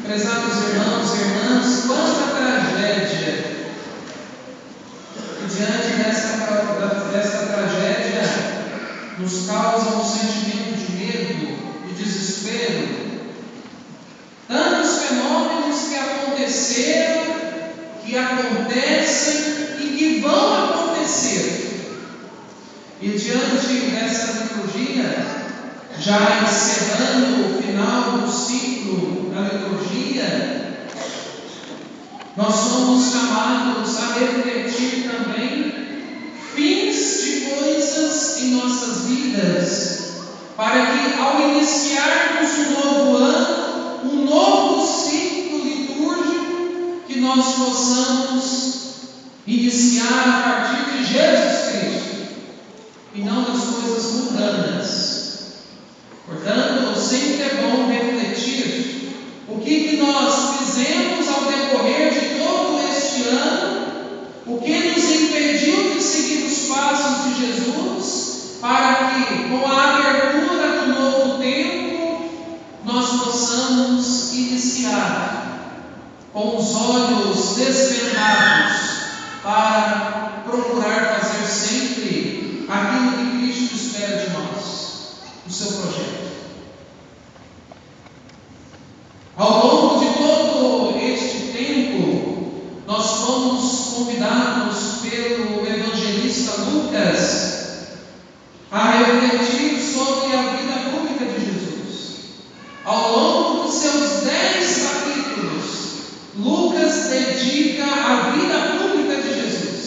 Prezados irmãos e irmãs, quanta tragédia! E diante dessa tragédia nos causa um sentimento de medo, de desespero. Tantos fenômenos que aconteceram, que acontecem e que vão acontecer. E diante dessa liturgia, já encerrando o final do ciclo da liturgia, nós somos chamados a refletir também fins de coisas em nossas vidas, para que ao iniciarmos um novo ano, um novo ciclo litúrgico, que nós possamos iniciar a partir de Jesus Cristo e não das coisas mundanas. Portanto, sempre é bom refletir o que nós fizemos ao decorrer de todo este ano, o que nos impediu de seguir os passos de Jesus, para que, com a abertura do novo tempo, nós possamos iniciar com os olhos desvendados para procurar fazer sempre aquilo que Cristo espera de nós, o seu projeto. Ao longo de todo este tempo, nós fomos convidados pelo evangelista Lucas a refletir sobre a vida pública de Jesus. Ao longo dos seus 10 capítulos, Lucas dedica à vida pública de Jesus.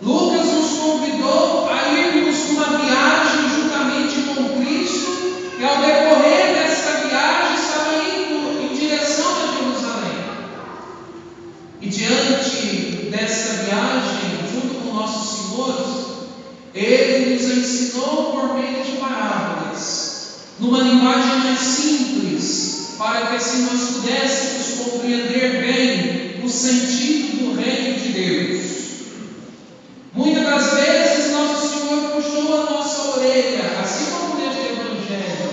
Lucas nos convidou a irmos numa viagem juntamente com Cristo, e ao decorrer dessa viagem estava indo em direção a Jerusalém. E diante dessa viagem, junto com nosso Senhor, Ele nos ensinou por meio de parábolas, numa linguagem mais simples, para que assim nós pudéssemos compreender bem o sentido do reino de Deus. Muitas das vezes nosso Senhor puxou a nossa orelha, assim como neste Evangelho,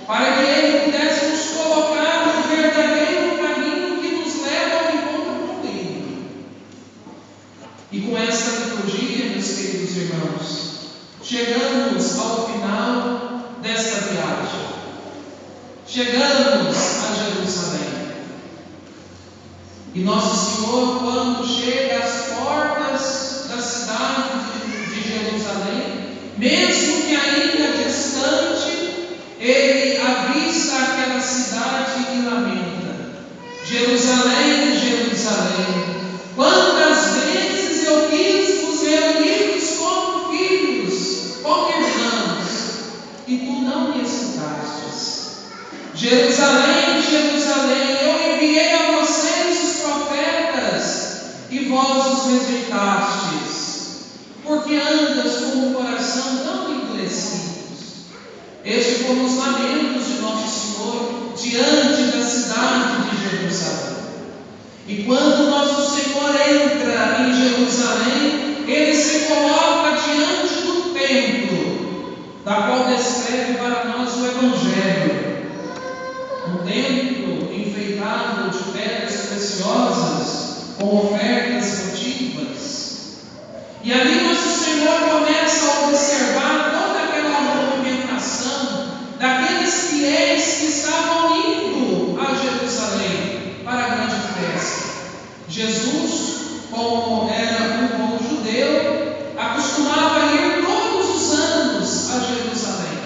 para que Ele pudesse nos colocar no verdadeiro caminho que nos leva ao encontro com Ele. E com esta liturgia, meus queridos irmãos, chegamos ao final desta viagem. Chegamos a Jerusalém. E nosso Senhor, quando chega às portas da cidade de Jerusalém, mesmo que ainda distante, Ele avista aquela cidade e lamenta: Jerusalém, Jerusalém, quantas vezes eu quis vos reunir como filhos, como irmãos, e tu não me escutastes. Jerusalém, Jerusalém, eu enviei a vocês os profetas, e vós os rejeitastes, porque andas com o coração tão endurecido. Estes foram os lamentos de nosso Senhor diante da cidade de Jerusalém. E quando nosso Senhor entra em Jerusalém, Ele se coloca diante do templo, da qual descreve para nós o Evangelho. Um templo enfeitado de pedras preciosas, com ofertas votivas. E ali nosso Senhor começa a observar toda aquela movimentação daqueles fiéis que estavam indo a Jerusalém para a grande festa. Jesus, como era um bom judeu, acostumava ir todos os anos a Jerusalém.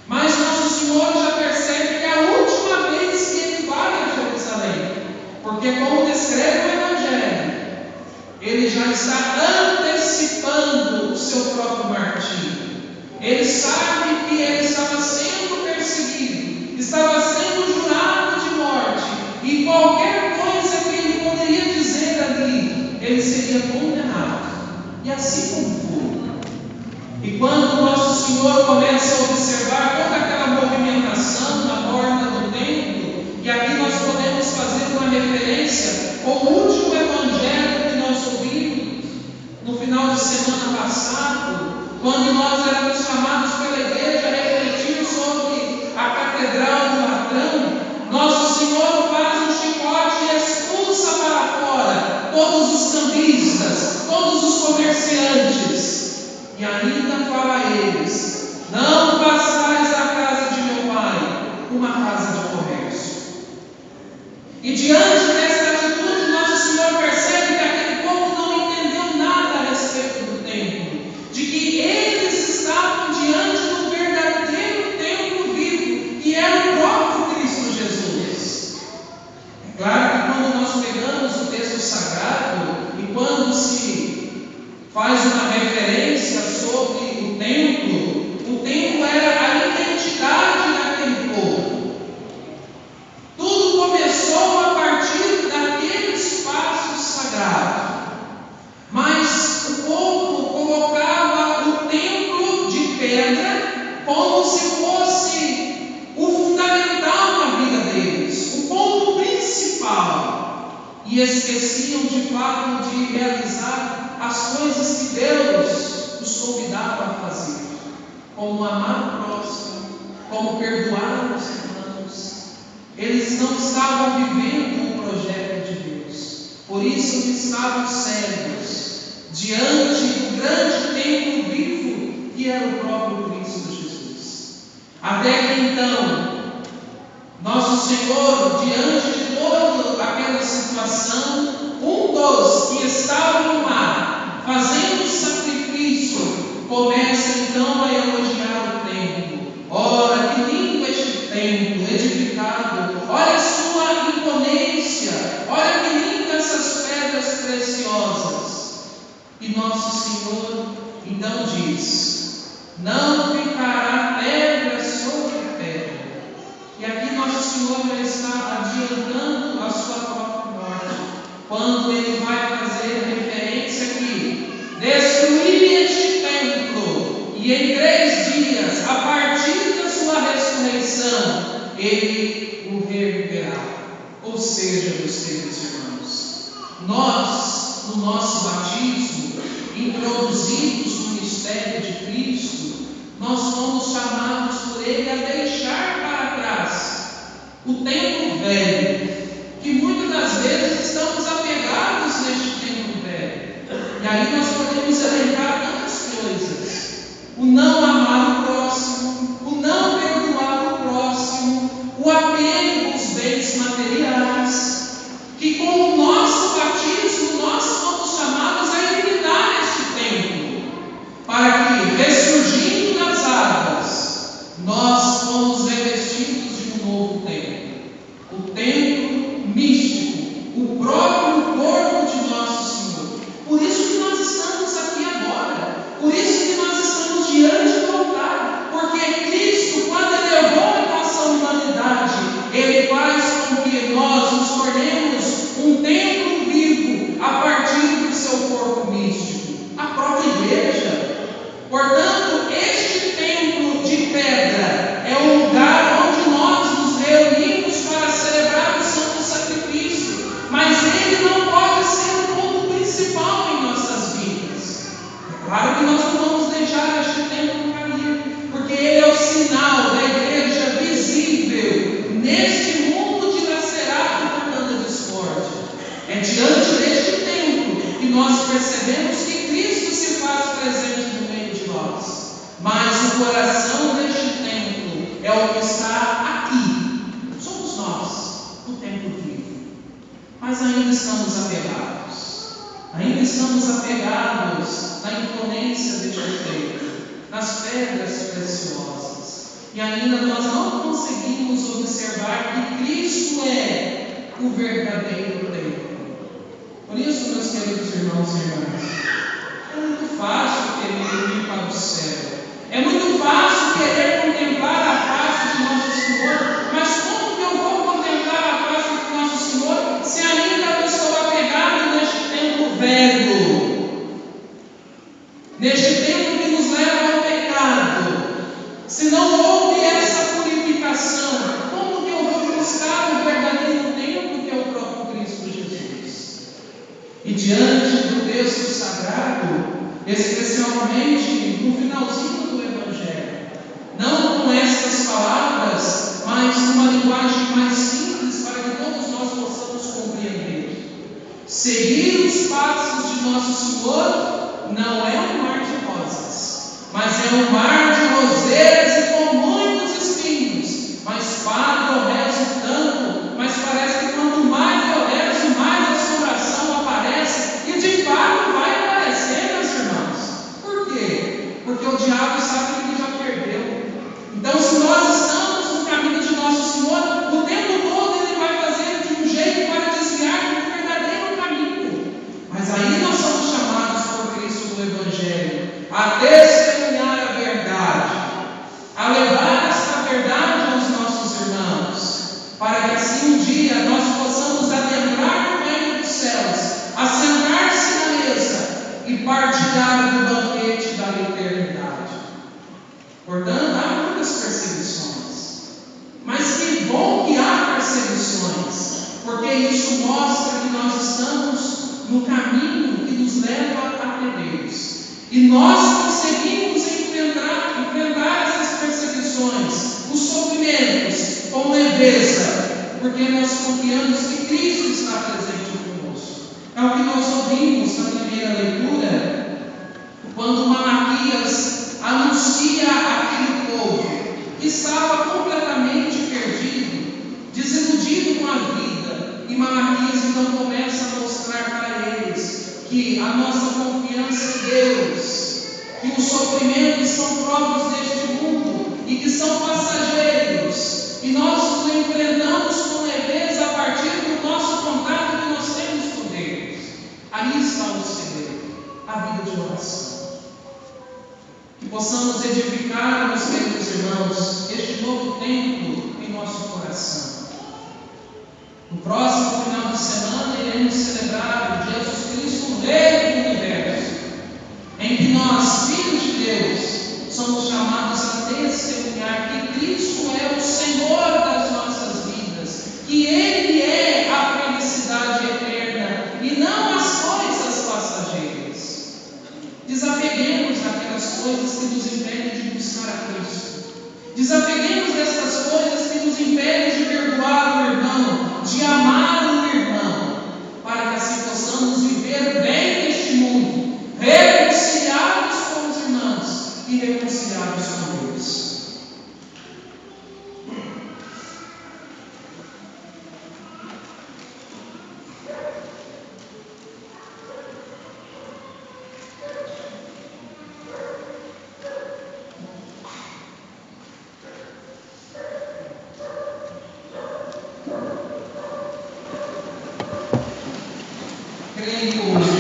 Mas nosso Senhor já percebe que é a última vez que Ele vai a Jerusalém, porque, como descreve o Evangelho, Ele já está antecipando o seu próprio martírio. Ele sabe que Ele estava sendo perseguido, estava sendo jurado de morte, e qualquer coisa que Ele poderia dizer ali, Ele seria condenado. E assim como foi. E quando nosso Senhor começa a observar toda aquela movimentação na porta do templo, e aqui nós podemos fazer uma referência com o último Evangelho que nós ouvimos no final de semana passado, quando nós éramos chamados pela igreja a refletir sobre a Catedral do Ladrão. Nosso Senhor todos os cambistas, todos os comerciantes, e ainda fala a eles: não façais a casa de meu pai uma casa de comércio. E diante dessa atitude, nosso Senhor percebe que aquele povo não entendeu nada a respeito do templo, de que eles estavam diante do verdadeiro templo vivo, que é o próprio Cristo Jesus. É claro que quando nós pegamos o texto sagrado e quando se faz uma referência sobre o templo era a identidade daquele povo. Tudo começou a partir daquele espaço sagrado. Mas o povo colocava o templo de pedra como se fosse o fundamental na vida deles, o ponto principal. E esqueciam de fato de realizar as coisas que Deus os convidava a fazer, como amar o próximo, como perdoar os irmãos. Eles não estavam vivendo o projeto de Deus, por isso estavam cegos diante do grande templo vivo que era o próprio Cristo Jesus. Até que então, nosso Senhor, diante de toda aquela situação, um dos que estavam lá fazendo sacrifício começa então a elogiar o templo. Ora, que lindo este templo edificado, olha a sua imponência, olha que lindas essas pedras preciosas. E nosso Senhor então diz: não ficará pedra sobre pedra. E aqui nosso Senhor já está adiantando a sua própria morte, quando ele vai fazer referência aqui: destruir este templo, e em 3 dias, a partir da sua ressurreição, ele o reerguerá. Ou seja, meus queridos irmãos, nós, no nosso batismo, introduzidos no mistério de Cristo, nós somos chamados por Ele a deixar para trás o templo velho, que muitas das vezes estamos apegados neste templo velho. E aí nós podemos elencar tantas coisas: o não amar o próximo, o não perdoar o próximo, o apego aos bens materiais, que com o nosso batismo nós somos chamados a eliminar este templo, para que, ressurgindo das águas, nós fomos revestidos de um novo templo, o templo místico, o próprio corpo de nosso Senhor. Por isso que nós estamos aqui agora, por isso que nós estamos diante do altar, porque Cristo, quando ele elevou a nossa humanidade, ele faz com que nós nos tornemos um templo vivo a partir do seu corpo místico, a própria igreja. Portanto, este templo de pedra é o lugar onde nós nos reunimos para celebrar o santo sacrifício, mas ele não pode ser o ponto principal em nossas vidas. É claro que nós não vamos deixar este templo cair, porque ele é o sinal da igreja visível neste mundo dilacerado por tanta discórdia. É diante deste templo que nós percebemos que Cristo se faz presente no meio de nós. Mas o coração deste templo é o que está aqui. Somos nós, o templo vivo. Mas ainda estamos apegados. Ainda estamos apegados na imponência deste templo, nas pedras preciosas. E ainda nós não conseguimos observar que Cristo é o verdadeiro templo. Por isso, meus queridos irmãos e irmãs, é muito fácil querer ir para o céu. É muito fácil querer contemplar a face de nosso Senhor. Mas como que eu vou contemplar a face de nosso Senhor se ainda eu estou apegado neste templo velho? Neste templo que nos leva ao pecado. Se não houve essa purificação, como que eu vou buscar o verdadeiro templo que é o próprio Cristo Jesus? E diante do texto sagrado, especialmente no finalzinho do Evangelho, não com estas palavras, mas numa linguagem mais simples para que todos nós possamos compreender: seguir o dia nós possamos adentrar no reino dos céus, assentar-se na mesa e partilhar do banquete da eternidade. Portanto, há muitas perseguições, mas que bom que há perseguições, porque isso mostra que nós estamos no caminho que nos leva até Deus. E nós conseguimos enfrentar essas perseguições, os sofrimentos, com leveza, porque nós confiamos que Cristo está presente conosco. É o que nós ouvimos na primeira leitura, quando Malaquias anuncia àquele povo que estava completamente perdido, desiludido com a vida, e Malaquias então começa a mostrar para eles que a nossa confiança em Deus, que os sofrimentos são próprios deste mundo e que são passageiros, e nós os enfrentamos com leveza a partir do nosso contato que nós temos com Deus. Aí está o segredo, a vida de oração. Que possamos edificar, meus queridos irmãos, este novo templo em nosso coração. No próximo final de semana iremos celebrar o Jesus Cristo, Rei do Universo, em que nós, filhos de Deus, somos chamados a testemunhar que Cristo é o Senhor das nossas vidas, que Ele é a felicidade eterna e não as coisas passageiras. Desapeguemos daquelas coisas que nos impedem de buscar a Cristo. Desapeguemos dessas coisas que nos impedem de perdoar o irmão, de amar o irmão, para que assim possamos viver bem neste mundo, reconciliados com os irmãos e reconciliados com Deus. Creio